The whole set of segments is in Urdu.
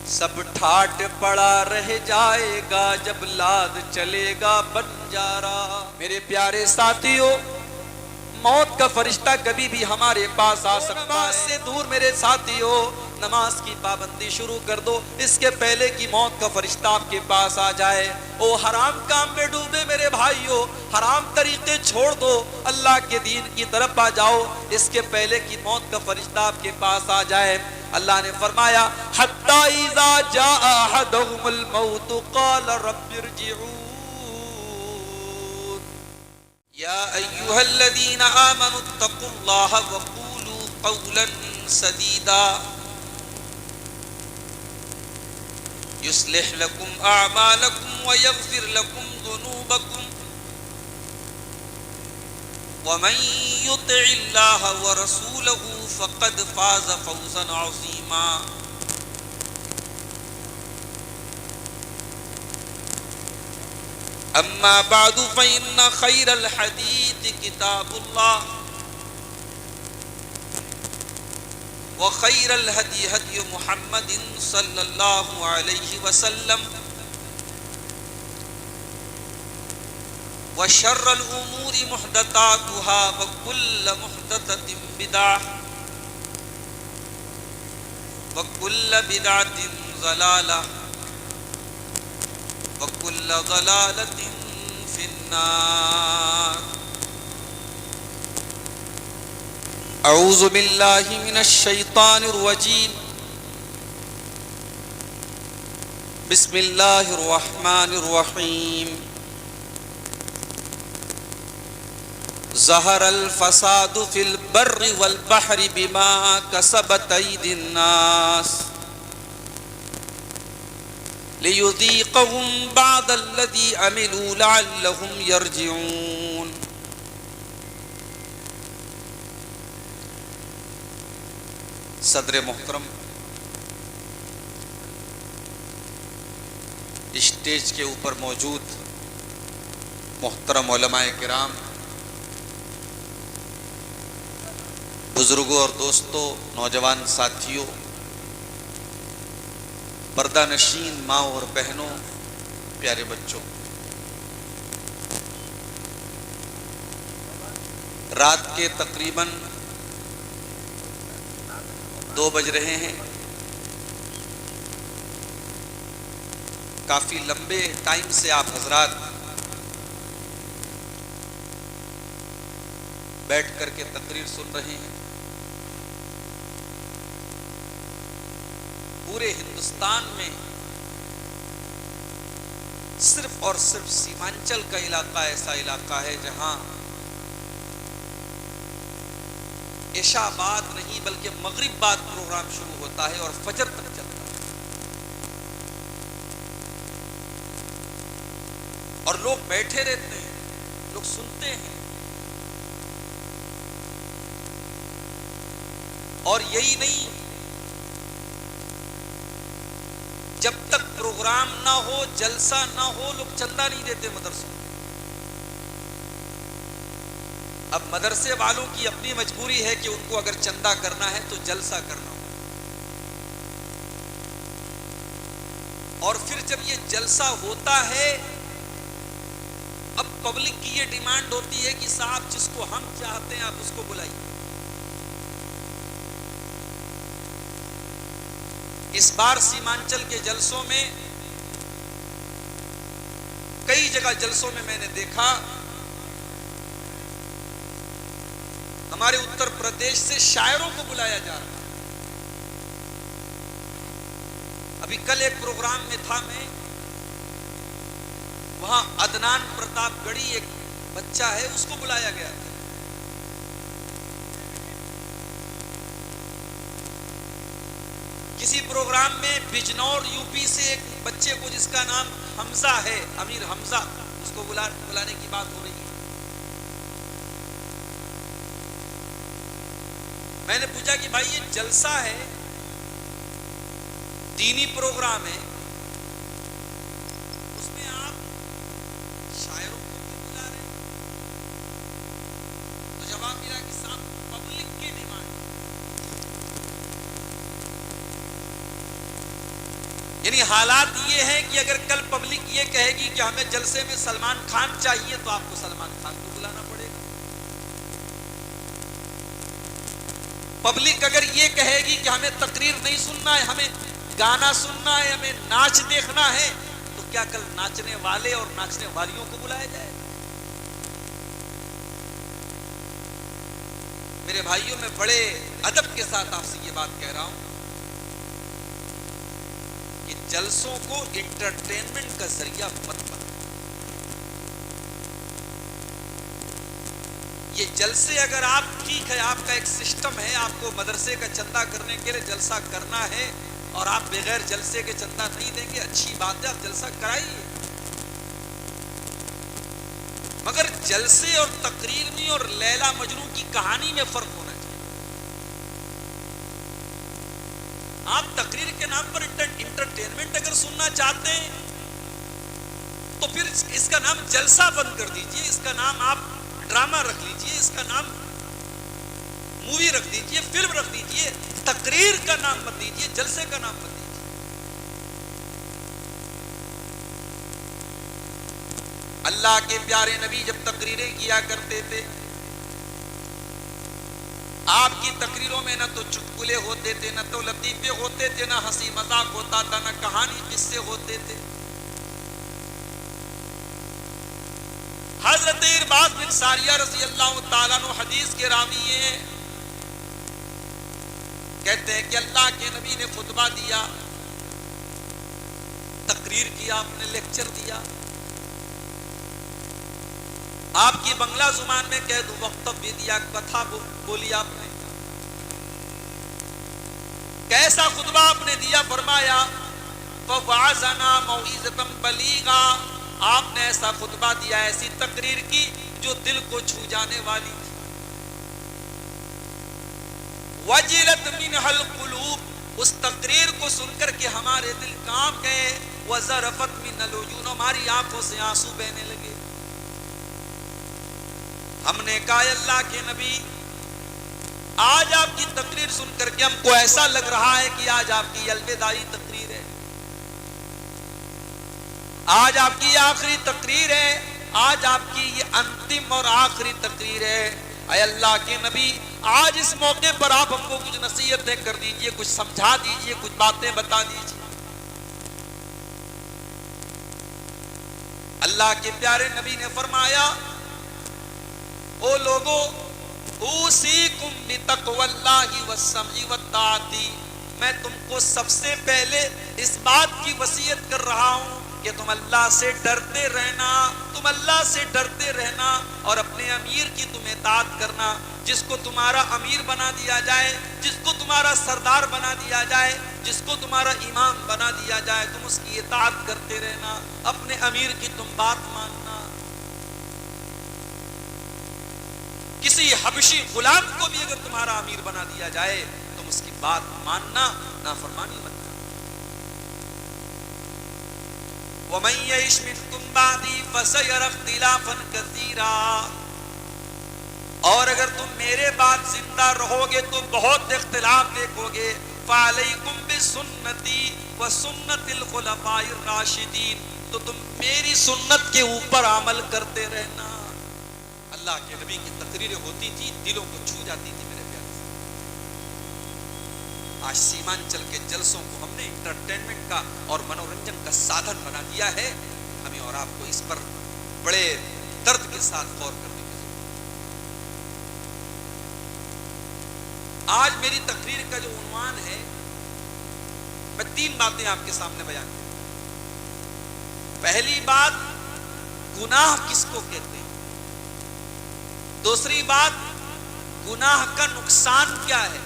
سب ٹھاٹ پڑا رہ جائے گا جب لاد چلے گا بنجارا۔ میرے پیارے ساتھیوں، موت کا فرشتہ کبھی بھی ہمارے پاس آ سکتا ہے۔ نماز سے دور میرے ساتھیوں، نماز کی پابندی شروع کر دو اس کے پہلے کہ موت کا فرشتہ آپ کے پاس آ جائے۔ او حرام کام میں ڈوبے میرے بھائیوں، حرام طریقے چھوڑ دو، اللہ کے دین کی طرف آ جاؤ اس کے پہلے کہ موت کا فرشتہ آپ کے پاس آ جائے۔ اللہ نے فرمایا حتی اذا جاء احدهم الموت قال رب ارجعون۔ یا ایھا الذین آمنوا اتقوا اللہ وقولوا قولا سدیدا يصلح لكم أعمالكم ويغفر لكم ذنوبكم ومن يطع الله ورسوله فقد فاز فوزا عظيما۔ أما بعد فإن خير الحديث كتاب الله وخير الهدي هدي محمد صلى الله عليه وسلم وشر الأمور محدثاتها وكل محدثة بدعة وكل بدعة ضلالة وكل ضلالة في النار۔ اعوذ باللہ من الشیطان الرجیم، بسم اللہ الرحمن الرحیم۔ ظہر الفساد فی البر والبحر بما کسبت ایدی الناس لیذیقہم بعض الذی عملوا لعلہم یرجعون۔ صدر محترم، اسٹیج کے اوپر موجود محترم علماء کرام، بزرگوں اور دوستوں، نوجوان ساتھیوں، پردہ نشین ماں اور بہنوں، پیارے بچوں، رات کے تقریباً 2 بج رہے ہیں۔ کافی لمبے ٹائم سے آپ حضرات بیٹھ کر کے تقریر سن رہے ہیں۔ پورے ہندوستان میں صرف اور صرف سیمانچل کا علاقہ ایسا علاقہ ہے جہاں عشاء بعد نہیں بلکہ مغرب بعد پروگرام شروع ہوتا ہے اور فجر تک چلتا ہے، اور لوگ بیٹھے رہتے ہیں، لوگ سنتے ہیں، اور یہی نہیں، جب تک پروگرام نہ ہو، جلسہ نہ ہو، لوگ چندہ نہیں دیتے مدرسوں۔ اب مدرسے والوں کی اپنی مجبوری ہے کہ ان کو اگر چندہ کرنا ہے تو جلسہ کرنا ہو، اور پھر جب یہ جلسہ ہوتا ہے اب پبلک کی یہ ڈیمانڈ ہوتی ہے کہ صاحب جس کو ہم چاہتے ہیں آپ اس کو بلائیے۔ اس بار سیمانچل کے جلسوں میں کئی جگہ جلسوں میں میں نے دیکھا ہمارے اتر پردیش سے شاعروں کو بلایا جا رہا ہے۔ ابھی کل ایک پروگرام میں تھا میں، وہاں عدنان پرتاپ گڑھی ایک بچہ ہے، اس کو بلایا گیا تھا۔ کسی پروگرام میں بجنور یو پی سے ایک بچے کو جس کا نام حمزہ ہے، امیر حمزہ، اس کو بلانے کی بات ہو رہی ہے۔ میں نے پوچھا کہ بھائی یہ جلسہ ہے، دینی پروگرام ہے، اس میں آپ شاعروں کو کیوں بلا رہے ہیں؟ تو جواب ملا کہ صاحب پبلک کی ڈیمانڈ۔ یعنی حالات یہ ہیں کہ اگر کل پبلک یہ کہے گی کہ ہمیں جلسے میں سلمان خان چاہیے تو آپ کو سلمان خان کو بلانا پڑے گا. پبلک اگر یہ کہے گی کہ ہمیں تقریر نہیں سننا ہے, ہمیں گانا سننا ہے, ہمیں ناچ دیکھنا ہے, تو کیا کل ناچنے والے اور ناچنے والیوں کو بلایا جائے؟ میرے بھائیوں, میں بڑے ادب کے ساتھ آپ سے یہ بات کہہ رہا ہوں کہ جلسوں کو انٹرٹینمنٹ کا ذریعہ مت بنا. یہ جلسے اگر آپ ٹھیک ہے, آپ کا ایک سسٹم ہے, آپ کو مدرسے کا چندہ کرنے کے لیے جلسہ کرنا ہے اور آپ بغیر جلسے کے چندہ نہیں دیں گے, اچھی بات ہے, آپ جلسہ کرائیے. مگر جلسے اور تقریر میں اور لیلا مجنوں کی کہانی میں فرق ہونا چاہیے. آپ تقریر کے نام پر انٹرٹینمنٹ اگر سننا چاہتے ہیں تو پھر اس کا نام جلسہ بند کر دیجئے, اس کا نام آپ ڈرامہ رکھ لیجئے, اس کا نام مووی رکھ دیجئے, فلم رکھ دیجئے. تقریر کا نام مت دیجئے, جلسے کا نام مت دیجئے. اللہ کے پیارے نبی جب تقریریں کیا کرتے تھے, آپ کی تقریروں میں نہ تو چٹکلے ہوتے تھے, نہ تو لطیفے ہوتے تھے, نہ ہنسی مذاق ہوتا تھا, نہ کہانی قصے ہوتے تھے. حضرت ارباز بن ساریہ رضی اللہ تعالیٰ عنہ حدیث کے راوی ہیں, کہتے ہیں کہ اللہ کے نبی نے خطبہ دیا, تقریر کیا, آپ نے لیکچر دیا. آپ کی بنگلہ زبان میں کہہ دوں وقتب بھی دیا, کتھا بولی آپ نے. کیسا خطبہ آپ نے دیا؟ فرمایا فَوَعَزَنَا مَوْعِظَةً بَلِيغًا. آپ نے ایسا خطبہ دیا, ایسی تقریر کی جو دل کو چھو جانے والی تھی. وَجِلَتْ مِنْهَا الْقُلُوبُ. اس تقریر کو سن کر کے ہمارے دل کانپ گئے. وَزَرَفَتْ مِنَ الْعُيُونِ. ہماری آنکھوں سے آنسو بہنے لگے. ہم نے کہا اللہ کے نبی, آج آپ کی تقریر سن کر کے ہم کو ایسا لگ رہا ہے کہ آج آپ کی الوداعی تقریر ہے, آج آپ کی آخری تقریر ہے, آج آپ کی یہ انتم اور آخری تقریر ہے. اے اللہ کے نبی, آج اس موقع پر آپ ہم کو کچھ نصیحتیں کر دیجئے, کچھ سمجھا دیجئے, کچھ باتیں بتا دیجئے. اللہ کے پیارے نبی نے فرمایا, او لوگو, اوصیکم بتقوی اللہ والسمع والطاعۃ. میں تم کو سب سے پہلے اس بات کی وصیت کر رہا ہوں کہ تم اللہ سے ڈرتے رہنا, تم اللہ سے ڈرتے رہنا اور اپنے امیر کی تم اطاعت کرنا. جس کو تمہارا امیر بنا دیا جائے, جس کو تمہارا سردار بنا دیا جائے, جس کو تمہارا امام بنا دیا جائے, تم اس کی اطاعت کرتے رہنا, اپنے امیر کی تم بات ماننا. کسی حبشی غلام کو بھی اگر تمہارا امیر بنا دیا جائے تم اس کی بات ماننا, نافرمانی مت کرنا. وَمَن يَعِشْ مِنكُم بَعْدِي فَسَيَرَى اخْتِلَافًا كَثِيرًا. اور اگر تم میرے بعد زندہ رہو گے تو بہت اختلاف دیکھو گے. فَعَلَيْكُمْ بِسُنَّتِي وَسُنَّتِ الْخُلَفَاءِ الرَّاشِدِينَ. تو تم میری سنت کے اوپر عمل کرتے رہنا. اللہ کے نبی کی تقریریں ہوتی تھی, دلوں کو چھو جاتی تھی. میرے پیارے سے آج سیمانچل کے جلسوں کو ہم نے انٹرٹینمنٹ کا اور منورنجن کا سادھن بنا دیا ہے. ہمیں اور آپ کو اس پر بڑے درد کے ساتھ غور کرنے کی ضرورت ہے. آج میری تقریر کا جو عنوان ہے, میں 3 باتیں آپ کے سامنے بیان کروں. پہلی بات, گناہ کس کو کہتے ہیں. دوسری بات, گناہ کا نقصان کیا ہے.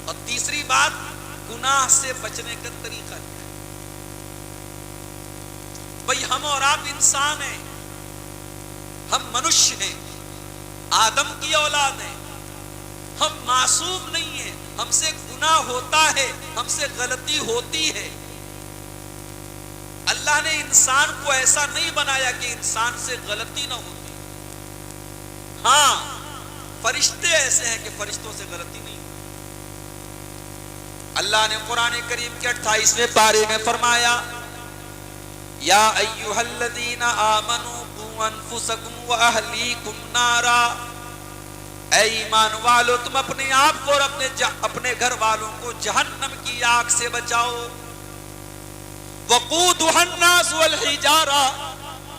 اور تیسری بات, گناہ سے بچنے کا طریقہ کیا ہے. بھئی ہم اور آپ انسان ہیں, ہم منشیہ ہیں, آدم کی اولاد ہیں, ہم معصوم نہیں ہیں. ہم سے گناہ ہوتا ہے, ہم سے غلطی ہوتی ہے. اللہ نے انسان کو ایسا نہیں بنایا کہ انسان سے غلطی نہ ہوتی. ہاں, فرشتے ایسے ہیں کہ فرشتوں سے غلطی نہیں. اللہ نے قرآن کریم کے 28ویں پارے میں فرمایا یا ایھا الذین آمنوا قوا انفسکم واہلیکم نارا، اے ایمان والو تم اپنے آپ کو اور اپنے گھر والوں کو جہنم کی آگ سے بچاؤ۔ وقودھا الناس والحجارہ،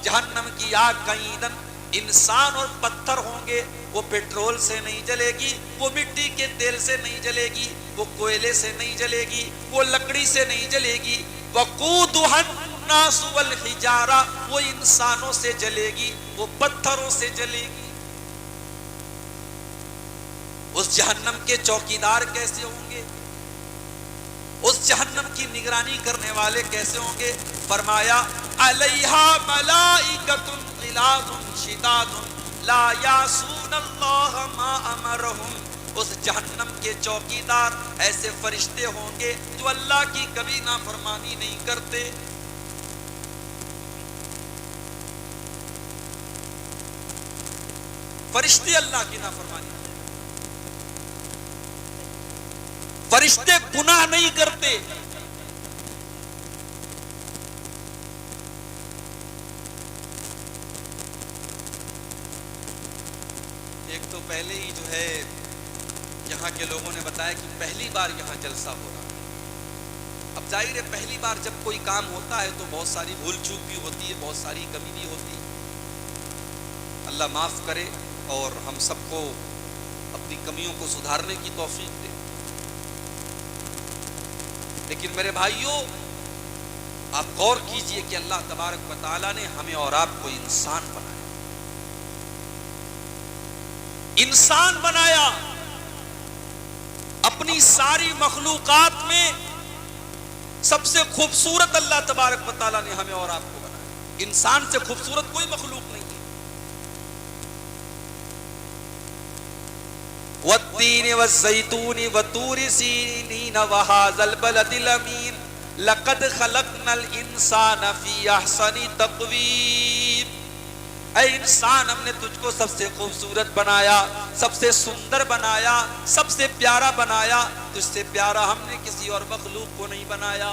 جہنم کی آگ کا ایندھن انسان اور پتھر ہوں گے، وہ پیٹرول سے نہیں جلے گی، وہ مٹی کے تیل سے نہیں جلے گی، وہ کوئلے سے نہیں جلے گی، وہ لکڑی سے نہیں جلے گی۔ وقودھا الناس والحجارہ، وہ انسانوں سے جلے گی، وہ پتھروں سے جلے گی۔ اس جہنم کے چوکیدار کیسے ہوں گے؟ اس جہنم کی نگرانی کرنے والے کیسے ہوں گے؟ فرمایا علیہا ملائکۃ غلاظ شداد لا یعصون اللہ ما امرہم، اس جہنم کے چوکیدار ایسے فرشتے ہوں گے جو اللہ کی کبھی نافرمانی نہیں کرتے۔ فرشتے اللہ کی نافرمانی، فرشتے گناہ نہیں کرتے۔ ایک تو پہلے ہی جو ہے یہاں کے لوگوں نے بتایا کہ پہلی بار یہاں جلسہ ہو رہا ہے۔ اب ظاہر ہے پہلی بار جب کوئی کام ہوتا ہے تو بہت ساری بھول چوک بھی ہوتی ہے، بہت ساری کمی بھی ہوتی ہے۔ اللہ معاف کرے اور ہم سب کو اپنی کمیوں کو سدھارنے کی توفیق دے۔ لیکن میرے بھائیوں آپ غور کیجئے کہ اللہ تبارک و تعالیٰ نے ہمیں اور آپ کو انسان بنایا، انسان بنایا۔ اپنی ساری مخلوقات میں سب سے خوبصورت اللہ تبارک و تعالیٰ نے ہمیں اور آپ کو بنایا۔ انسان سے خوبصورت کوئی مخلوق نہیں ہے۔ والتین والزیتون وطور سینین وہذا البلد الامین لقد خلقنا الانسان فی احسن تقویم، اے انسان ہم نے تجھ کو سب سے خوبصورت بنایا، سب سے سندر بنایا، سب سے پیارا بنایا، تجھ سے پیارا ہم نے کسی اور مخلوق کو نہیں بنایا۔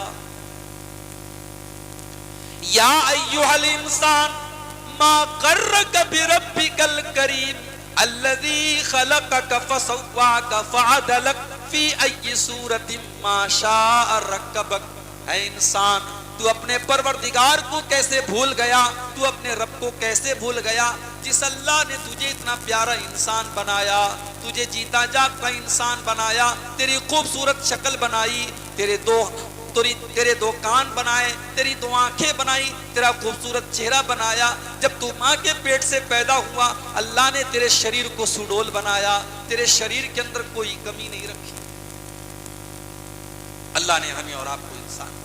یا ایھا الانسان ما غرک بربک الکریم الذی خلقک فسواک فعدلک فی ای صورت ما شاء رکبک، اے انسان تو اپنے پروردگار کو کیسے بھول گیا، تو اپنے رب کو کیسے بھول گیا جس اللہ نے تجھے اتنا پیارا انسان بنایا، تجھے جیتا جاگتا انسان بنایا، تیری خوبصورت شکل بنائی، تیرے دو کان بنائے، تیری دو آنکھیں بنائی، تیرا خوبصورت چہرہ بنایا۔ جب تو ماں کے پیٹ سے پیدا ہوا اللہ نے تیرے شریر کو سڈول بنایا، تیرے شریر کے اندر کوئی کمی نہیں رکھی۔ اللہ نے ہمیں اور آپ کو انسان بنایا۔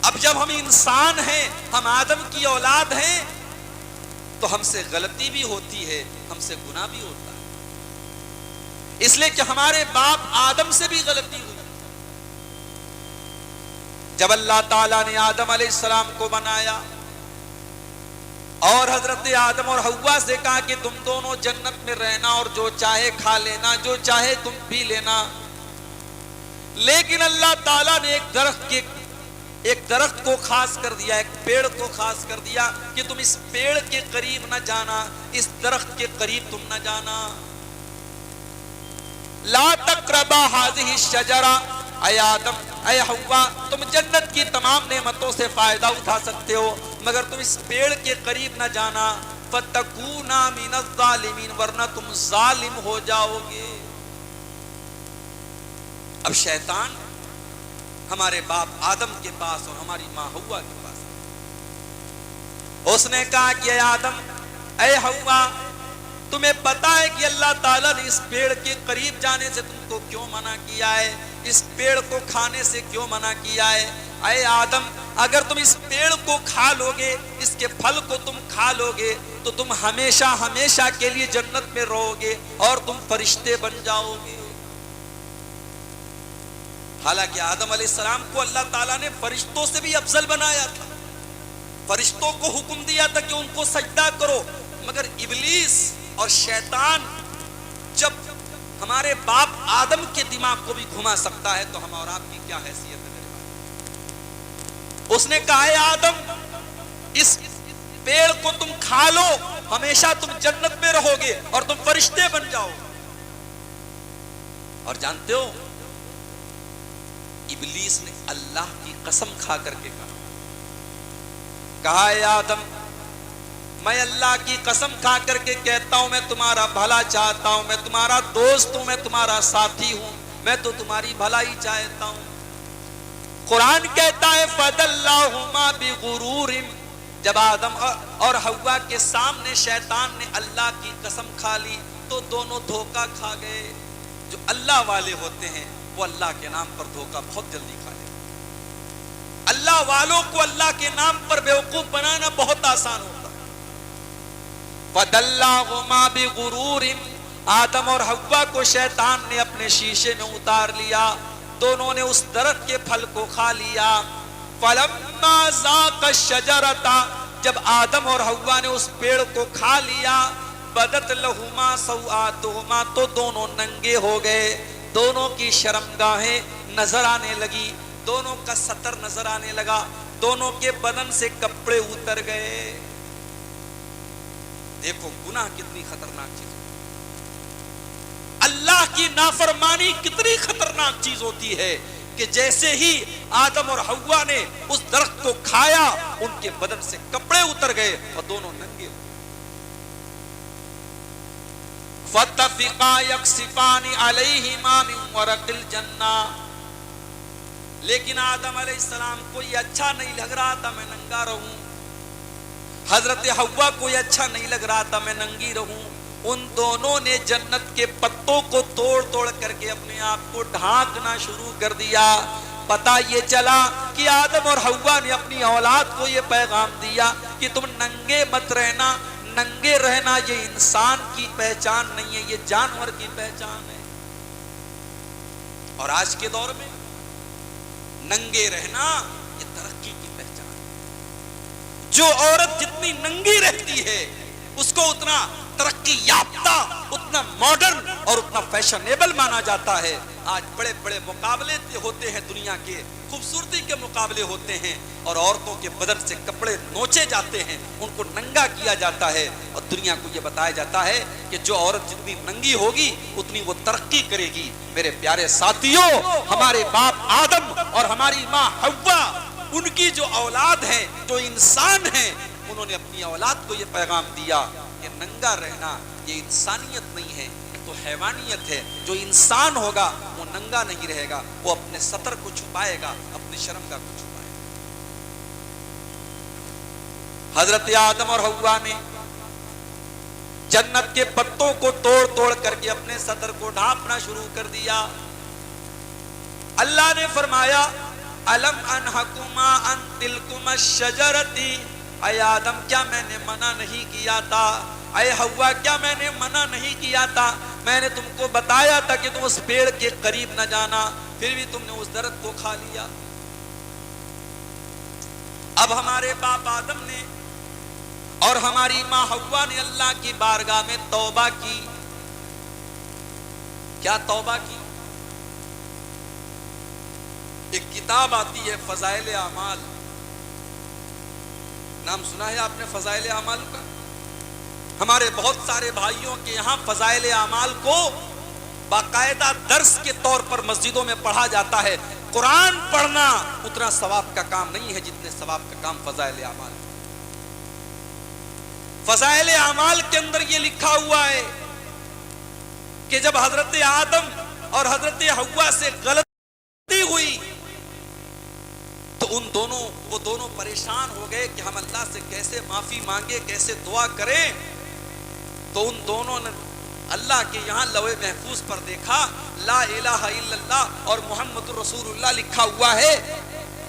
اب جب ہم انسان ہیں، ہم آدم کی اولاد ہیں، تو ہم سے غلطی بھی ہوتی ہے، ہم سے گناہ بھی ہوتا ہے، اس لیے کہ ہمارے باپ آدم سے بھی غلطی ہوئی۔ جب اللہ تعالیٰ نے آدم علیہ السلام کو بنایا اور حضرت آدم اور حوا سے کہا کہ تم دونوں جنت میں رہنا اور جو چاہے کھا لینا، جو چاہے تم پی لینا، لیکن اللہ تعالیٰ نے ایک درخت کو خاص کر دیا، ایک پیڑ کو خاص کر دیا کہ تم اس پیڑ کے قریب نہ جانا، اس درخت کے قریب تم نہ جانا۔ لا تقربا هذه الشجرہ، اے آدم اے حوا تم جنت کی تمام نعمتوں سے فائدہ اٹھا سکتے ہو مگر تم اس پیڑ کے قریب نہ جانا، فتکونا من الظالمین، ورنہ تم ظالم ہو جاؤ گے۔ اب شیطان ہمارے باپ آدم کے پاس اور ہماری ماں حوا کے پاس اس نے کہا کہ اے آدم اے حوا تمہیں پتا ہے کہ اللہ تعالیٰ نے اس پیڑ کے قریب جانے سے تم کو کیوں منع کیا ہے، اس پیڑ کو کھانے سے کیوں منع کیا ہے؟ اے آدم اگر تم اس پیڑ کو کھا لو گے، اس کے پھل کو تم کھا لو گے تو تم ہمیشہ ہمیشہ کے لیے جنت میں رہو گے اور تم فرشتے بن جاؤ گے۔ حالانکہ آدم علیہ السلام کو اللہ تعالیٰ نے فرشتوں سے بھی افضل بنایا تھا، فرشتوں کو حکم دیا تھا کہ ان کو سجدہ کرو، مگر ابلیس اور شیطان جب ہمارے باپ آدم کے دماغ کو بھی گھما سکتا ہے تو ہم اور آپ کی کیا حیثیت ہے میرے بھائی؟ اس نے کہا ہے آدم اس پیڑ کو تم کھا لو ہمیشہ تم جنت میں رہو گے اور تم فرشتے بن جاؤ. اور جانتے ہو ابلیس نے اللہ کی قسم کھا کر کے کہا ہے آدم میں اللہ کی قسم کھا کر کے کہتا ہوں میں تمہارا بھلا چاہتا ہوں, میں تمہارا دوست ہوں, میں تمہارا ساتھی ہوں, میں تو تمہاری بھلائی چاہتا ہوں. قرآن کہتا ہے فَدَلَّهُمَا بِغُرُورٍ جب آدم اور حوا کے سامنے شیطان نے اللہ کی قسم کھا لی تو دونوں دھوکہ کھا گئے. جو اللہ والے ہوتے ہیں وہ اللہ کے نام پر دھوکہ بہت جلدی کھا لیتے ہیں. اللہ والوں کو اللہ کے نام پر بیوقوف بنانا بہت آسان ہوتا ہے. فَدَلَّهُمَا بِغُرُورٍ آدم اور حوا کو شیطان نے اپنے شیشے میں اتار لیا, دونوں نے اس درخت کے پھل کو کھا لیا. فَلَمَّا ذَاقَ الشَّجَرَةَ جب آدم اور حوا نے اس پیڑ کو کھا لیا بدت لہما سوآتہما تو دونوں ننگے ہو گئے, دونوں کی شرمگاہیں نظر آنے لگی, دونوں کا ستر نظر آنے لگا, دونوں کے بدن سے کپڑے اتر گئے. دیکھو گناہ کتنی خطرناک چیز ہے, اللہ کی نافرمانی کتنی خطرناک چیز ہوتی ہے کہ جیسے ہی آدم اور حوا نے اس درخت کو کھایا ان کے بدن سے کپڑے اتر گئے اور دونوں ننگے ہوئے. فَاتَّفِقَا يَقْصِفَانِ عَلَيْهِمَا مِنْ وَرَقِ الْجَنَّةِ لیکن آدم علیہ السلام کو یہ اچھا نہیں لگ رہا تھا میں ننگا رہوں, حضرت حوا کو یہ اچھا نہیں لگ رہا تھا میں ننگی رہوں. ان دونوں نے جنت کے پتوں کو توڑ توڑ کر کے اپنے آپ کو ڈھانکنا شروع کر دیا. پتہ یہ چلا کہ آدم اور حوا نے اپنی اولاد کو یہ پیغام دیا کہ تم ننگے مت رہنا, ننگے رہنا یہ انسان کی پہچان نہیں ہے, یہ جانور کی پہچان ہے. اور آج کے دور میں ننگے رہنا یہ ترقی کی پہچان ہے. جو عورت جتنی ننگی رہتی ہے اس کو اتنا ترقی یافتہ, اتنا ماڈرن اور اتنا فیشنیبل مانا جاتا ہے. آج بڑے بڑے مقابلے ہوتے ہیں, دنیا کے خوبصورتی کے مقابلے ہوتے ہیں اور عورتوں کے بدن سے کپڑے نوچے جاتے ہیں, ان کو ننگا کیا جاتا ہے اور دنیا کو یہ بتایا جاتا ہے کہ جو عورت جتنی ننگی ہوگی اتنی وہ ترقی کرے گی. میرے پیارے ساتھیوں, ہمارے باپ آدم اور ہماری ماں حوا ان کی جو اولاد ہیں, جو انسان ہیں, انہوں نے اپنی اولاد کو یہ پیغام دیا کہ ننگا رہنا یہ انسانیت نہیں ہے, تو حیوانیت ہے. جو انسان ہوگا وہ ننگا نہیں رہے گا, وہ اپنے ستر کو چھپائے گا, اپنی شرمگاہ کو چھپائے گا. حضرت آدم اور حوا نے جنت کے پتوں کو توڑ توڑ کر کے اپنے ستر کو ڈھانپنا شروع کر دیا. اللہ نے فرمایا الم انہکما ان تلکما الشجرتی, اے آدم کیا میں نے منع نہیں کیا تھا, اے حوا کیا میں نے منع نہیں کیا تھا, میں نے تم کو بتایا تھا کہ تم اس پیڑ کے قریب نہ جانا, پھر بھی تم نے اس درخت کو کھا لیا. اب ہمارے باپ آدم نے اور ہماری ماں حوا نے اللہ کی بارگاہ میں توبہ کی. کیا توبہ کی؟ ایک کتاب آتی ہے فضائل اعمال, نام سنا ہے آپ نے فضائل اعمال کا؟ ہمارے بہت سارے بھائیوں کے یہاں فضائل اعمال کو باقاعدہ درس کے طور پر مسجدوں میں پڑھا جاتا ہے. قرآن پڑھنا اتنا ثواب کا کام نہیں ہے جتنے ثواب کا کام فضائل اعمال. فضائل اعمال کے اندر یہ لکھا ہوا ہے کہ جب حضرت آدم اور حضرت حوا سے غلطی ہوئی تو وہ دونوں پریشان ہو گئے کہ ہم اللہ سے کیسے معافی مانگے, کیسے دعا کریں. تو ان دونوں نے اللہ کے یہاں لوح محفوظ پر دیکھا لا الہ الا اللہ اور محمد الرسول اللہ لکھا ہوا ہے.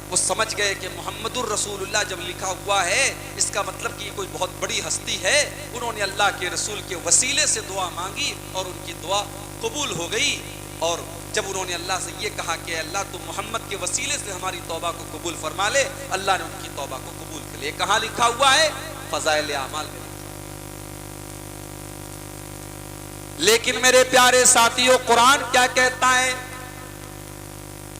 وہ سمجھ گئے کہ محمد الرسول اللہ جب لکھا ہوا ہے اس کا مطلب کہ یہ کوئی بہت بڑی ہستی ہے. انہوں نے اللہ کے رسول کے وسیلے سے دعا مانگی اور ان کی دعا قبول ہو گئی. اور جب انہوں نے اللہ سے یہ کہا کہ اللہ تو محمد کے وسیلے سے ہماری توبہ کو قبول فرما لے, اللہ نے ان کی توبہ کو قبول کر لیا. کہاں لکھا ہوا ہے؟ فضائل اعمال میں. لیکن میرے پیارے ساتھیوں، قرآن کیا کہتا ہے؟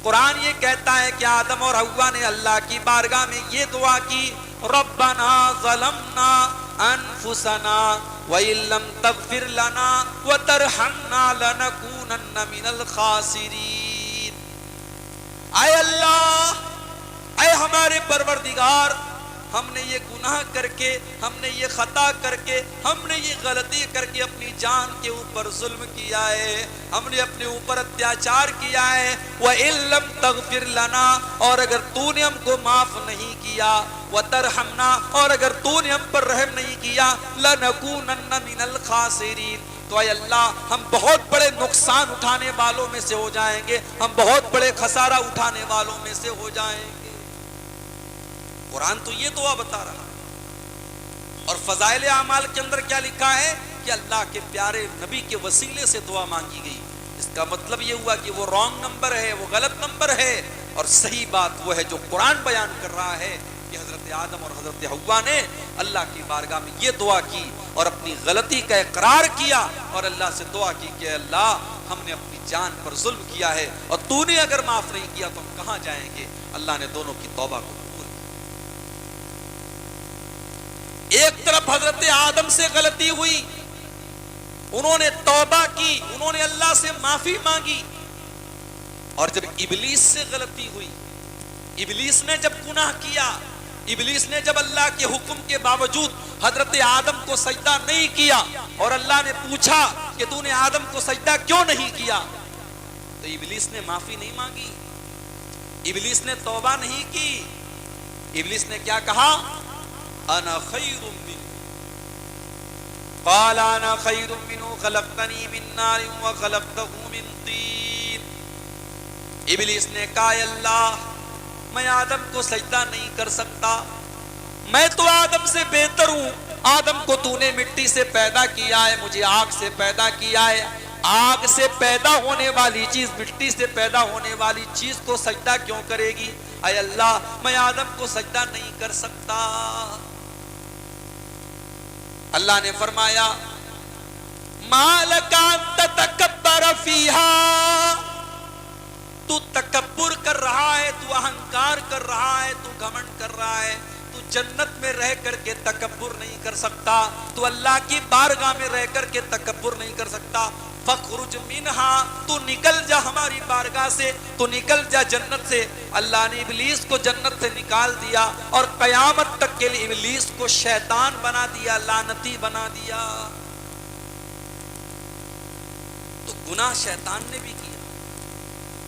قرآن یہ کہتا ہے کہ آدم اور حوا نے اللہ کی بارگاہ میں یہ دعا کی، ربنا ظلمنا انفسنا وَإِن لَّمْ تَغْفِرْ لَنَا وَتَرْحَمْنَا لَنَكُونَنَّ مِنَ الْخَاسِرِينَ۔ اے اللہ، اے ہمارے پروردگار، ہم نے یہ گناہ کر کے، ہم نے یہ خطا کر کے، ہم نے یہ غلطی کر کے اپنی جان کے اوپر ظلم کیا ہے، ہم نے اپنے اوپر اتیاچار کیا ہے۔ وَإِن لَّمْ تَغْفِرْ لَنَا، اور اگر تو نے ہم کو معاف نہیں کیا، وَتَرْحَمْنَا، اور اگر تو نے ہم پر رحم نہیں کیا، لَنَكُونَنَّ مِنَ الْخَاسِرِينَ، تو اے اللہ ہم بہت بڑے نقصان اٹھانے والوں میں سے ہو جائیں گے، ہم بہت بڑے خسارہ اٹھانے والوں میں سے ہو جائیں گے۔ قرآن تو یہ دعا بتا رہا ہے، اور فضائل اعمال کے اندر کیا لکھا ہے کہ اللہ کے پیارے نبی کے وسیلے سے دعا مانگی گئی۔ اس کا مطلب یہ ہوا کہ وہ رانگ نمبر ہے، وہ غلط نمبر ہے، اور صحیح بات وہ ہے جو قرآن بیان کر رہا ہے کہ حضرت آدم اور حضرت حوا نے اللہ کی بارگاہ میں یہ دعا کی اور اپنی غلطی کا اقرار کیا، اور اللہ سے دعا کی کہ اللہ ہم نے اپنی جان پر ظلم کیا ہے، اور تو نے اگر معاف نہیں کیا تو ہم کہاں جائیں گے۔ اللہ نے دونوں کی توبہ کو قبول کیا۔ ایک طرف حضرت آدم سے غلطی ہوئی، انہوں نے توبہ کی، انہوں نے اللہ سے معافی مانگی، اور جب ابلیس سے غلطی ہوئی، ابلیس نے جب گناہ کیا، ابلیس نے جب اللہ کے حکم کے باوجود حضرت آدم کو سجدہ نہیں کیا، اور اللہ نے پوچھا کہ تو نے آدم کو سجدہ کیوں نہیں کیا، تو ابلیس نے معافی نہیں مانگی، ابلیس نے توبہ نہیں کی۔ ابلیس نے کیا کہا؟ انا خیر منہ، قال انا خیر منہ خلقتنی من نار وخلقتہ من طین۔ ابلیس نے کہا اے اللہ میں آدم کو سجدہ نہیں کر سکتا، میں تو آدم سے بہتر ہوں، آدم کو تو نے مٹی سے پیدا کیا ہے، مجھے آگ سے پیدا کیا ہے، آگ سے پیدا ہونے والی چیز مٹی سے پیدا ہونے والی چیز کو سجدہ کیوں کرے گی؟ اے اللہ میں آدم کو سجدہ نہیں کر سکتا۔ اللہ نے فرمایا ما لک ان تتکبر فیہا، تو تکبر کر رہا ہے، تو اہنکار کر رہا ہے، تو گھمنڈ کر رہا ہے، تو جنت میں رہ کر کے تکبر نہیں کر سکتا، تو اللہ کی بارگاہ میں رہ کر کے تکبر نہیں کر سکتا۔ فخرج منہا، تو نکل جا ہماری بارگاہ سے، تو نکل جا جنت سے۔ اللہ نے ابلیس کو جنت سے نکال دیا، اور قیامت تک کے لیے ابلیس کو شیطان بنا دیا، لعنتی بنا دیا۔ تو گناہ شیطان نے بھی کیا،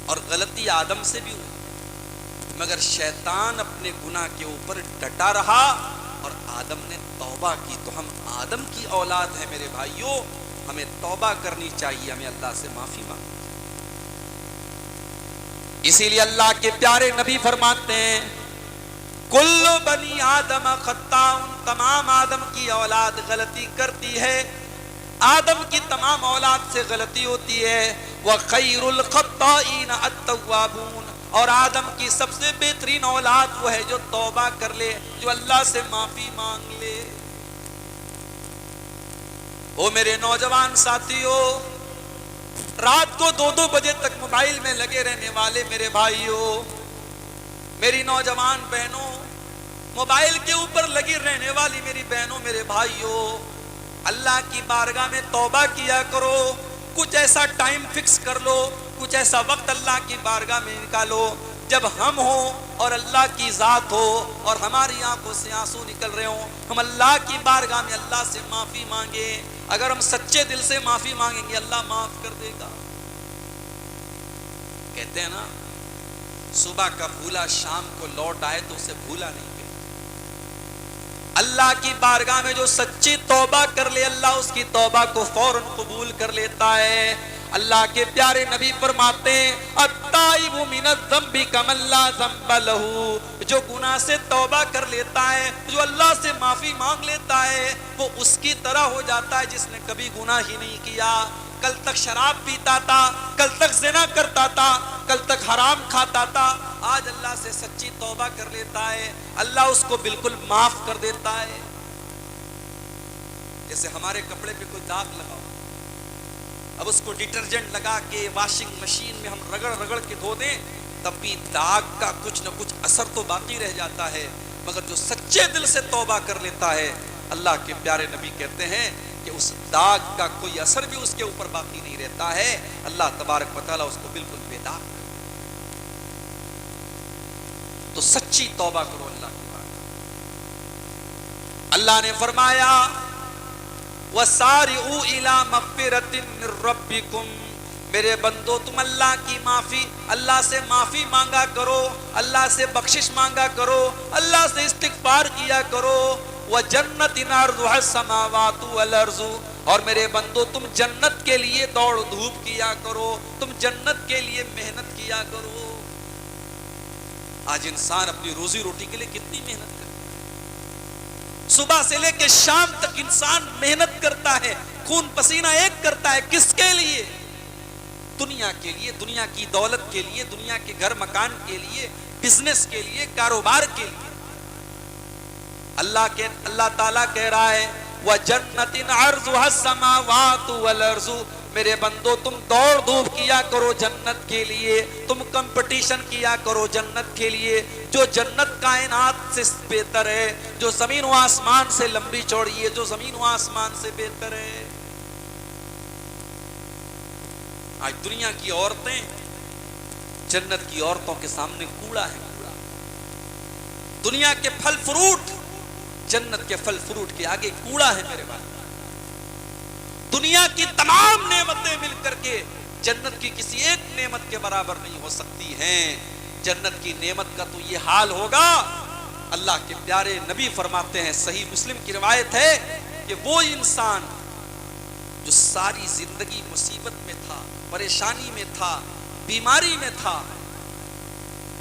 اور غلطی آدم سے بھی ہوئی، مگر شیطان اپنے گناہ کے اوپر ڈٹا رہا اور آدم نے توبہ کی۔ تو ہم آدم کی اولاد ہیں میرے بھائیوں، ہمیں توبہ کرنی چاہیے، ہمیں اللہ سے معافی مانگنی چاہیے۔ اسی لیے اللہ کے پیارے نبی فرماتے ہیں کل بنی آدم خطاء، تمام آدم کی اولاد غلطی کرتی ہے، آدم کی تمام اولاد سے غلطی ہوتی ہے۔ وَخَيْرُ الْخَطَّائِينَ التَّوَّابُونَ، اور آدم کی سب سے بہترین اولاد وہ ہے جو توبہ کر لے، جو اللہ سے معافی مانگ لے۔ او میرے نوجوان ساتھیوں، رات کو 2-2 بجے تک موبائل میں لگے رہنے والے میرے بھائیوں، میری نوجوان بہنوں، موبائل کے اوپر لگی رہنے والی میری بہنوں میرے بھائیوں، اللہ کی بارگاہ میں توبہ کیا کرو۔ کچھ ایسا ٹائم فکس کر لو، کچھ ایسا وقت اللہ کی بارگاہ میں نکالو جب ہم ہوں اور اللہ کی ذات ہو اور ہماری آنکھوں سے آنسو نکل رہے ہوں، ہم اللہ کی بارگاہ میں اللہ سے معافی مانگیں۔ اگر ہم سچے دل سے معافی مانگیں گے اللہ معاف کر دے گا۔ کہتے ہیں نا صبح کا بھولا شام کو لوٹ آئے تو اسے بھولا نہیں کہتے۔ اللہ کی بارگاہ میں جو سچی توبہ کر لے اللہ اس کی توبہ کو فوراً قبول کر لیتا ہے۔ اللہ کے پیارے نبی فرماتے ہیں التائب من الذنب کمن لا ذنب لہ، جو گناہ سے توبہ کر لیتا ہے، جو اللہ سے معافی مانگ لیتا ہے، وہ اس کی طرح ہو جاتا ہے جس نے کبھی گناہ ہی نہیں کیا۔ کل تک شراب پیتا تھا، کل تک زنا کرتا تھا، کل تک حرام کھاتا تھا، آج اللہ سے سچی توبہ کر لیتا ہے، اللہ اس کو بالکل معاف کر دیتا ہے۔ جیسے ہمارے کپڑے پہ کوئی داغ لگا ہو، اب اس کو ڈٹرجنٹ لگا کے واشنگ مشین میں ہم رگڑ رگڑ کے دھو دیں تب بھی داغ کا کچھ نہ کچھ اثر تو باقی رہ جاتا ہے، مگر جو سچے دل سے توبہ کر لیتا ہے، اللہ کے پیارے نبی کہتے ہیں کہ اس داغ کا کوئی اثر بھی اس کے اوپر باقی نہیں رہتا ہے، اللہ تبارک و تعالیٰ اس کو بالکل بے داغ کر۔ تو سچی توبہ کرو اللہ کی بات۔ اللہ نے فرمایا وَسَارِعُوا إِلَىٰ مَغْفِرَةٍ مِّن رَّبِّكُمْ، میرے بندو تم اللہ کی معافی، اللہ سے معافی مانگا کرو، اللہ سے بخشش مانگا کرو، اللہ سے استغفار کیا کرو۔ وَجَنَّةٍ عَرْضُهَا السَّمَاوَاتُ وَالْأَرْضُ، اور میرے بندو تم جنت کے لیے دوڑ دھوپ کیا کرو، تم جنت کے لیے محنت کیا کرو۔ آج انسان اپنی روزی روٹی کے لیے کتنی محنت کرتا ہے، صبح سے لے کے شام تک انسان محنت کرتا ہے، خون پسینہ ایک کرتا ہے، کس کے لیے؟ دنیا کے لیے، دنیا کی دولت کے لیے، دنیا کے گھر مکان کے لیے، بزنس کے لیے، کاروبار کے لیے۔ اللہ تعالیٰ کہہ رہا ہے وَجَنَّةٍ عَرْضُهَا السَّمَاوَاتُ وَالْأَرْضُ، میرے بندو تم دوڑ دھوپ کیا کرو جنت کے لیے، تم کمپٹیشن کیا کرو جنت کے لیے۔ جو جنت کائنات سے بہتر ہے، جو زمین و آسمان سے لمبی چوڑی ہے، جو زمین و آسمان سے بہتر ہے۔ آج دنیا کی عورتیں جنت کی عورتوں کے سامنے کوڑا ہے، کوڑا۔ دنیا کے پھل فروٹ جنت کے پھل فروٹ کے آگے کوڑا ہے میرے بھائی۔ دنیا کی تمام نعمتیں مل کر کے جنت کی کسی ایک نعمت کے برابر نہیں ہو سکتی ہیں۔ جنت کی نعمت کا تو یہ حال ہوگا، اللہ کے پیارے نبی فرماتے ہیں، صحیح مسلم کی روایت ہے کہ وہ انسان جو ساری زندگی مصیبت میں تھا، پریشانی میں تھا، بیماری میں تھا،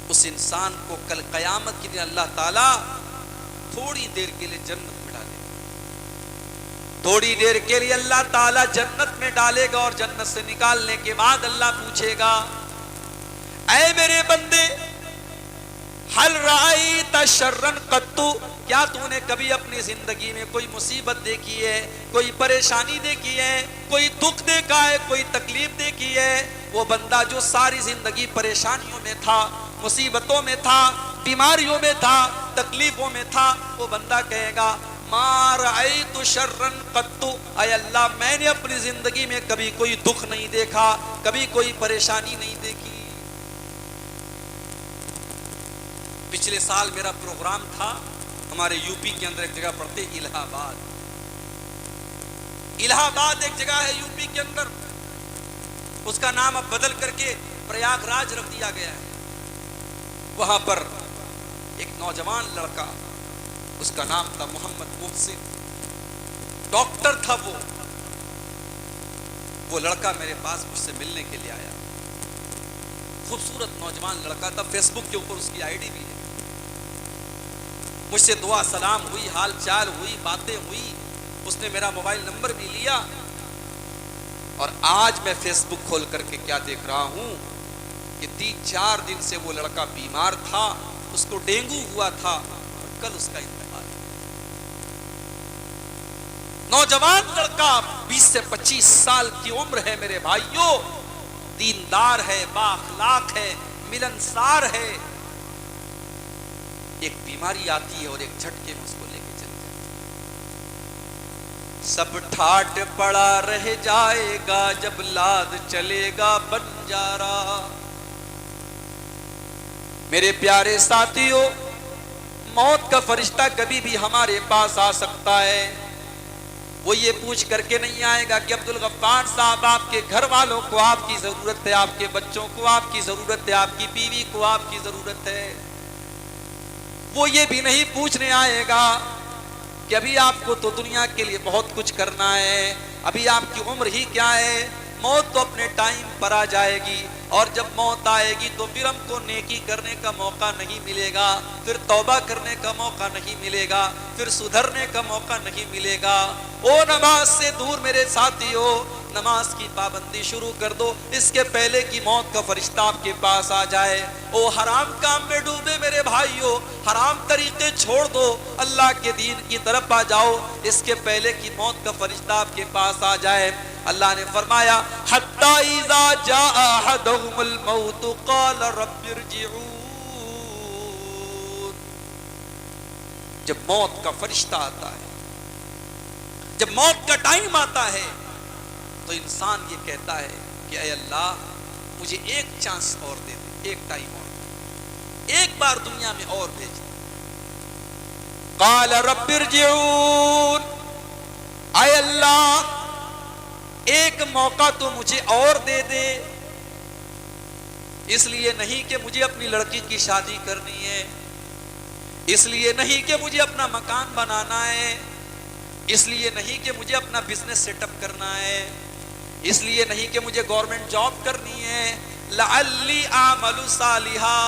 اس انسان کو کل قیامت کے دن اللہ تعالیٰ تھوڑی دیر کے لیے جنت میں ڈالے گا، تھوڑی دیر کے لیے اللہ تعالیٰ جنت میں ڈالے گا، اور جنت سے نکالنے کے بعد اللہ پوچھے گا اے میرے بندے حل رأیت شرًا قط، کیا تو نے کبھی اپنی زندگی میں کوئی مصیبت دیکھی ہے، کوئی پریشانی دیکھی ہے، کوئی دکھ دیکھا ہے، کوئی تکلیف دیکھی ہے؟ وہ بندہ جو ساری زندگی پریشانیوں میں تھا، مصیبتوں میں تھا، بیماریوں میں تھا، تکلیفوں میں تھا، وہ بندہ کہے گا ما رأیت شرًا قط، اے اللہ میں نے اپنی زندگی میں کبھی کوئی دکھ نہیں دیکھا، کبھی کوئی پریشانی نہیں دیکھی۔ پچھلے سال میرا پروگرام تھا ہمارے یو پی کے اندر، ایک جگہ پڑتے الہ آباد، الہ آباد ایک جگہ ہے یو پی کے اندر، اس کا نام اب بدل کر کے پریاگ راج رکھ دیا گیا ہے۔ وہاں پر ایک نوجوان لڑکا، اس کا نام تھا محمد محسن، ڈاکٹر تھا وہ لڑکا میرے پاس مجھ سے ملنے کے لیے آیا، خوبصورت نوجوان لڑکا تھا، فیس بک کے اوپر اس کی آئی ڈی بھی ہے۔ مجھ سے دعا سلام ہوئی، حال چال ہوئی، باتیں ہوئی، اس نے میرا موبائل نمبر بھی لیا، اور آج میں فیس بک کھول کر کے کیا دیکھ رہا ہوں کہ 3-4 دن سے وہ لڑکا بیمار تھا، اس کو ڈینگو ہوا تھا، اور کل اس کا انتقال۔ نوجوان لڑکا 20 سے 25 سال کی عمر ہے میرے بھائیوں، دیندار ہے، با اخلاق ہے، ملنسار ہے، ایک بیماری آتی ہے اور ایک جھٹکے میں اس کو لے کے چل جاتی ہے۔ سب ٹھاٹ پڑا رہ جائے گا جب لاد چلے گا بنجارا۔ میرے پیارے ساتھیوں، موت کا فرشتہ کبھی بھی ہمارے پاس آ سکتا ہے، وہ یہ پوچھ کر کے نہیں آئے گا کہ عبدالغفار صاحب آپ کے گھر والوں کو آپ کی ضرورت ہے، آپ کے بچوں کو آپ کی ضرورت ہے، آپ کی بیوی کو آپ کی ضرورت ہے۔ وہ یہ بھی نہیں پوچھنے آئے گا کہ ابھی آپ کو تو دنیا کے لیے بہت کچھ کرنا ہے، ابھی آپ کی عمر ہی کیا ہے، موت تو اپنے ٹائم پر آ جائے گی، اور جب موت آئے گی تو پھر ہم کو نیکی کرنے کا موقع نہیں ملے گا، پھر توبہ کرنے کا موقع نہیں ملے گا، پھر سدھرنے کا موقع نہیں ملے گا۔ او نماز سے دور میرے ساتھیوں، نماز کی پابندی شروع کر دو اس کے پہلے کہ موت کا فرشتہ آپ کے پاس آ جائے۔ او حرام کام میں ڈوبے میرے بھائیوں، حرام طریقے چھوڑ دو، اللہ کے دین کی طرف آ جاؤ اس کے پہلے کہ موت کا فرشتہ آپ کے پاس آ جائے۔ اللہ نے فرمایا حتی اذا جاء احدهم الموت قال رب ارجعون، جب موت کا فرشتہ آتا ہے، جب موت کا ٹائم آتا ہے تو انسان یہ کہتا ہے کہ اے اللہ مجھے ایک چانس اور دے دے، ایک ٹائم اور دے، ایک بار دنیا میں اور بھیج دے۔ قال رب ارجعون، اے اللہ ایک موقع تو مجھے اور دے دے، اس لیے نہیں کہ مجھے اپنی لڑکی کی شادی کرنی ہے، اس لیے نہیں کہ مجھے اپنا مکان بنانا ہے، اس لیے نہیں کہ مجھے اپنا بزنس سیٹ اپ کرنا ہے، اس لیے نہیں کہ مجھے گورنمنٹ جاب کرنی ہے، لعلی اعمل صالحا،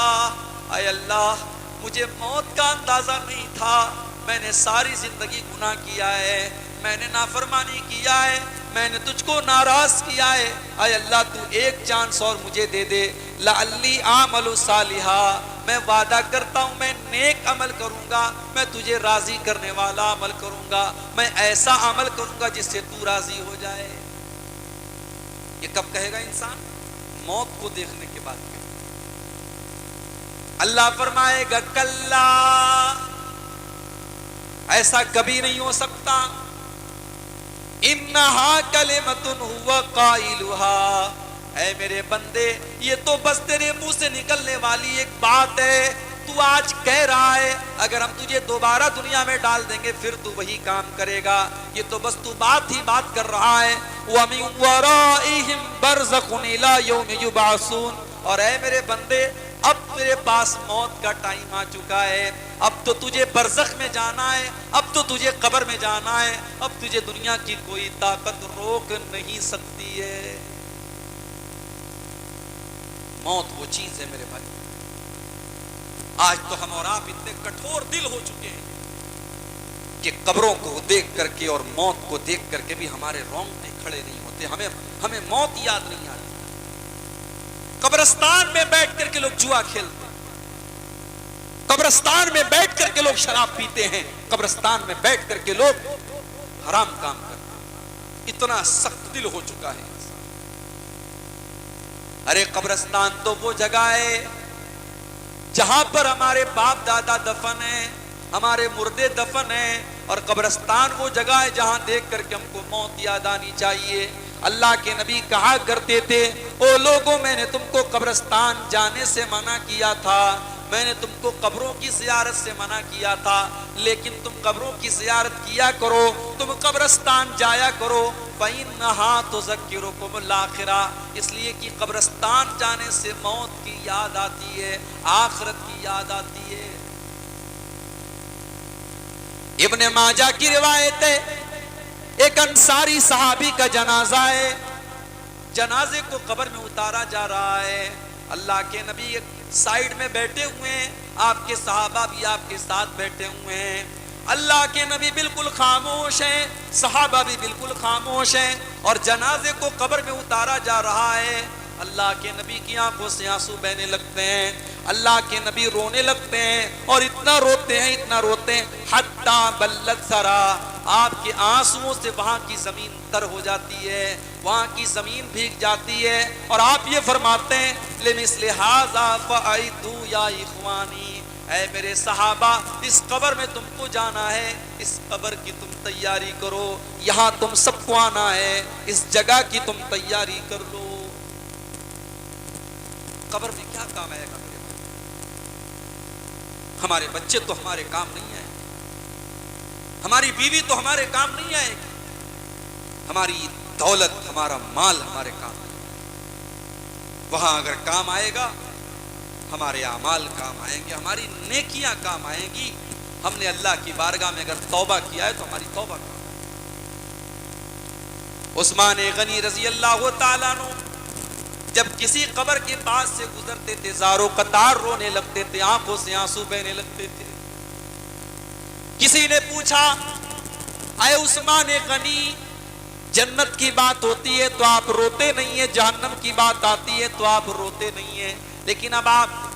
اے اللہ مجھے موت کا اندازہ نہیں تھا، میں نے ساری زندگی گناہ کیا ہے، میں نے نافرمانی کیا ہے، میں نے تجھ کو ناراض کیا ہے، اے اللہ تو ایک چانس اور مجھے دے دے، لعلی اعمل صالحا، میں وعدہ کرتا ہوں میں نیک عمل کروں گا، میں تجھے راضی کرنے والا عمل کروں گا، میں ایسا عمل کروں گا جس سے تو راضی ہو جائے۔ یہ کب کہے گا انسان؟ موت کو دیکھنے کے بعد کہے گا۔ اللہ فرمائے گا کلا، ایسا کبھی نہیں ہو سکتا، انہا کلمۃ ہوا قائلھا، اے میرے بندے یہ تو بس تیرے منہ سے نکلنے والی ایک بات ہے، تو آج کہہ رہا ہے، اگر ہم تجھے دوبارہ دنیا میں ڈال دیں گے پھر تو وہی کام کرے گا، یہ تو بس تو بات ہی بات کر رہا ہے۔ وَمِن وَرَائِهِمْ بَرْزَخٌ إِلَى يَوْمِ يُبْعَثُونَ، اور اے میرے بندے اب تیرے پاس موت کا ٹائم آ چکا ہے، اب تو تجھے برزخ میں جانا ہے، اب تو تجھے قبر میں جانا ہے، اب تجھے دنیا کی کوئی طاقت روک نہیں سکتی ہے۔ موت وہ چیز ہے میرے بھائی، آج تو ہم اور آپ اتنے کٹھور دل ہو چکے ہیں کہ قبروں کو دیکھ کر کے اور موت کو دیکھ کر کے بھی ہمارے رونگٹے کھڑے نہیں ہوتے، ہمیں موت یاد نہیں آتی۔ قبرستان میں بیٹھ کر کے لوگ جوا کھیلتے ہیں، قبرستان میں بیٹھ کر کے لوگ شراب پیتے ہیں، قبرستان میں بیٹھ کر کے لوگ حرام کام کرتے ہیں، اتنا سخت دل ہو چکا ہے انسان۔ ارے قبرستان تو وہ جگہ ہے جہاں پر ہمارے باپ دادا دفن ہیں، ہمارے مردے دفن ہیں، اور قبرستان وہ جگہ ہے جہاں دیکھ کر کے ہم کو موت یاد آنی چاہیے۔ اللہ کے نبی کہا کرتے تھے او لوگوں میں نے تم کو قبرستان جانے سے منع کیا تھا، میں نے تم کو قبروں کی زیارت سے منع کیا تھا، لیکن تم قبروں کی زیارت کیا کرو، تم قبرستان جایا کرو، فَإِنَّهَا تُذَكِّرُكُمُ الْآخِرَةَ، اس لیے کہ قبرستان جانے سے موت کی یاد آتی ہے، آخرت کی یاد آتی ہے۔ ابن ماجہ کی روایت ہے، ایک انصاری صحابی کا جنازہ ہے، جنازے کو قبر میں اتارا جا رہا ہے، اللہ کے نبی ایک سائیڈ میں بیٹھے ہوئے ہیں، آپ کے صحابہ بھی آپ کے ساتھ بیٹھے ہوئے ہیں، اللہ کے نبی بالکل خاموش ہیں، صحابہ بھی بالکل خاموش ہیں، اور جنازے کو قبر میں اتارا جا رہا ہے۔ اللہ کے نبی کی آنکھوں سے آنسو بہنے لگتے ہیں، اللہ کے نبی رونے لگتے ہیں، اور اتنا روتے ہیں حتی بلت سرا، آپ کے آنسوؤں سے وہاں کی زمین تر ہو جاتی ہے، وہاں کی زمین بھیگ جاتی ہے، اور آپ یہ فرماتے ہیں لِمِثْلِ هَذَا فَأَعِدُّوا يَا إِخْوَانِي، اے میرے صحابہ اس قبر میں تم کو جانا ہے، اس قبر کی تم تیاری کرو، یہاں تم سب کو آنا ہے، اس جگہ کی تم تیاری کر لو۔ قبر میں کیا کام آئے گا میرے بھائی؟ ہمارے بچے تو ہمارے کام نہیں آئے گے، ہماری بیوی تو ہمارے کام نہیں آئے گی، ہماری دولت ہمارا مال ہمارے کام نہیں آئے گا۔ وہاں اگر کام آئے گا ہمارے اعمال کام آئیں گے، ہماری نیکیاں کام آئیں گی، ہم نے اللہ کی بارگاہ میں اگر توبہ کیا ہے تو ہماری توبہ کام آئے گی۔ عثمان غنی رضی اللہ تعالیٰ عنہ جب کسی قبر کے پاس سے گزرتے تھے زارو قطار رونے لگتے تھے، آنکھوں سے آنسو بہنے لگتے تھے۔ کسی نے پوچھا اے عثمان غنی، جنت کی بات ہوتی ہے تو آپ روتے نہیں ہیں، جہنم کی بات آتی ہے تو آپ روتے نہیں ہیں، لیکن اب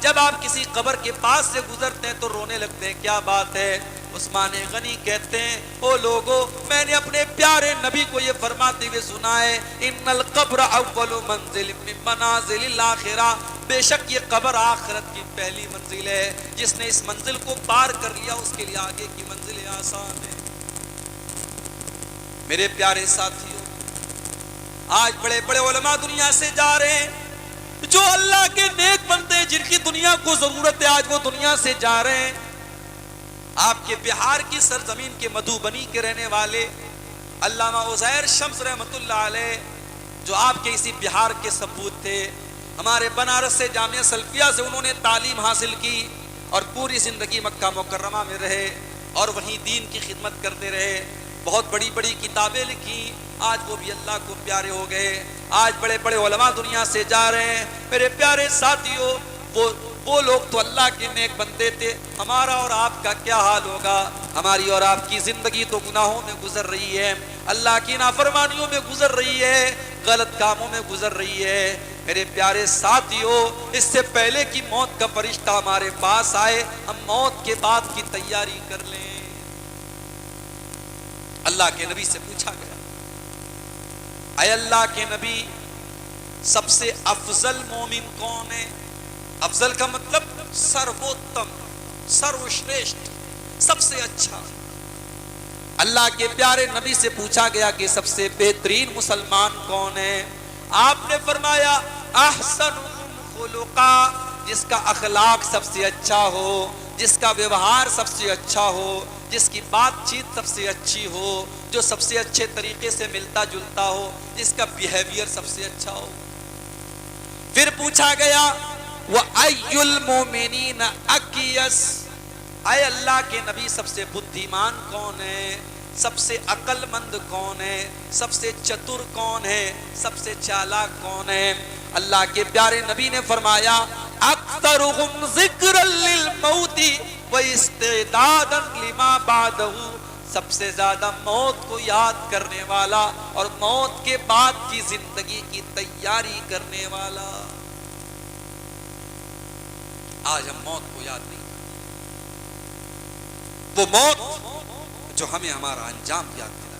جب آپ کسی قبر کے پاس سے گزرتے ہیں تو رونے لگتے ہیں، کیا بات ہے؟ عثمان غنی کہتے ہیں او لوگو میں نے اپنے پیارے نبی کو یہ فرماتے ہوئے سنا ہے ان القبر اول منزل من منازل الاخرہ، بے شک یہ قبر آخرت کی پہلی منزل ہے، جس نے اس منزل کو پار کر لیا اس کے لیے آگے کی منزلیں آسان ہے۔ میرے پیارے ساتھیوں، آج بڑے بڑے علماء دنیا سے جا رہے ہیں، جو اللہ کے نیک بندے ہیں جن کی دنیا کو ضرورت ہے آج وہ دنیا سے جا رہے ہیں۔ آپ کے بہار کی سرزمین کے مدھوبنی کے رہنے والے علامہ عزیر شمس رحمت اللہ علیہ، جو آپ کے اسی بہار کے سپوت تھے، ہمارے بنارس سے جامعہ سلفیہ سے انہوں نے تعلیم حاصل کی اور پوری زندگی مکہ مکرمہ میں رہے اور وہیں دین کی خدمت کرتے رہے، بہت بڑی بڑی کتابیں لکھی، آج وہ بھی اللہ کو پیارے ہو گئے۔ آج بڑے بڑے علماء دنیا سے جا رہے ہیں۔ میرے پیارے ساتھیوں، وہ لوگ تو اللہ کے نیک بندے تھے، ہمارا اور آپ کا کیا حال ہوگا؟ ہماری اور آپ کی زندگی تو گناہوں میں گزر رہی ہے، اللہ کی نافرمانیوں میں گزر رہی ہے، غلط کاموں میں گزر رہی ہے۔ میرے پیارے ساتھیوں، اس سے پہلے کہ موت کا فرشتہ ہمارے پاس آئے، ہم موت کے بعد کی تیاری کر لیں۔ اللہ کے نبی سے پوچھا گیا، اے اللہ کے نبی، سب سے افضل مومن کون ہے؟ افضل کا مطلب سرووتم، سروشریشٹھ، سب سے اچھا۔ اللہ کے پیارے نبی سے پوچھا گیا کہ سب سے بہترین مسلمان کون ہے؟ آپ نے فرمایا احسنکم خلقا، جس کا اخلاق سب سے اچھا ہو، جس کا ویوہار سب سے اچھا ہو، جس کی بات چیت سب سے اچھی ہو، جو سب سے اچھے طریقے سے ملتا جلتا ہو، جس کا بیہیویئر سب سے اچھا ہو۔ پھر پوچھا گیا وَأَيُّ الْمُؤْمِنِينَ أَكْيَسْ، اے اللہ کے نبی سب سے بدھیمان کون ہے؟ سب سے عقل مند کون ہے؟ سب سے چتر کون ہے؟ سب سے چالاک کون ہے؟ اللہ کے پیارے نبی نے فرمایا اکثرهم ذکرا للموت واستعدادا لما بعدہ، سب سے زیادہ موت کو یاد کرنے والا اور موت کے بعد کی زندگی کی تیاری کرنے والا۔ آج ہم موت کو یاد نہیں کرتے، وہ موت جو ہمیں ہمارا انجام یاد کرے۔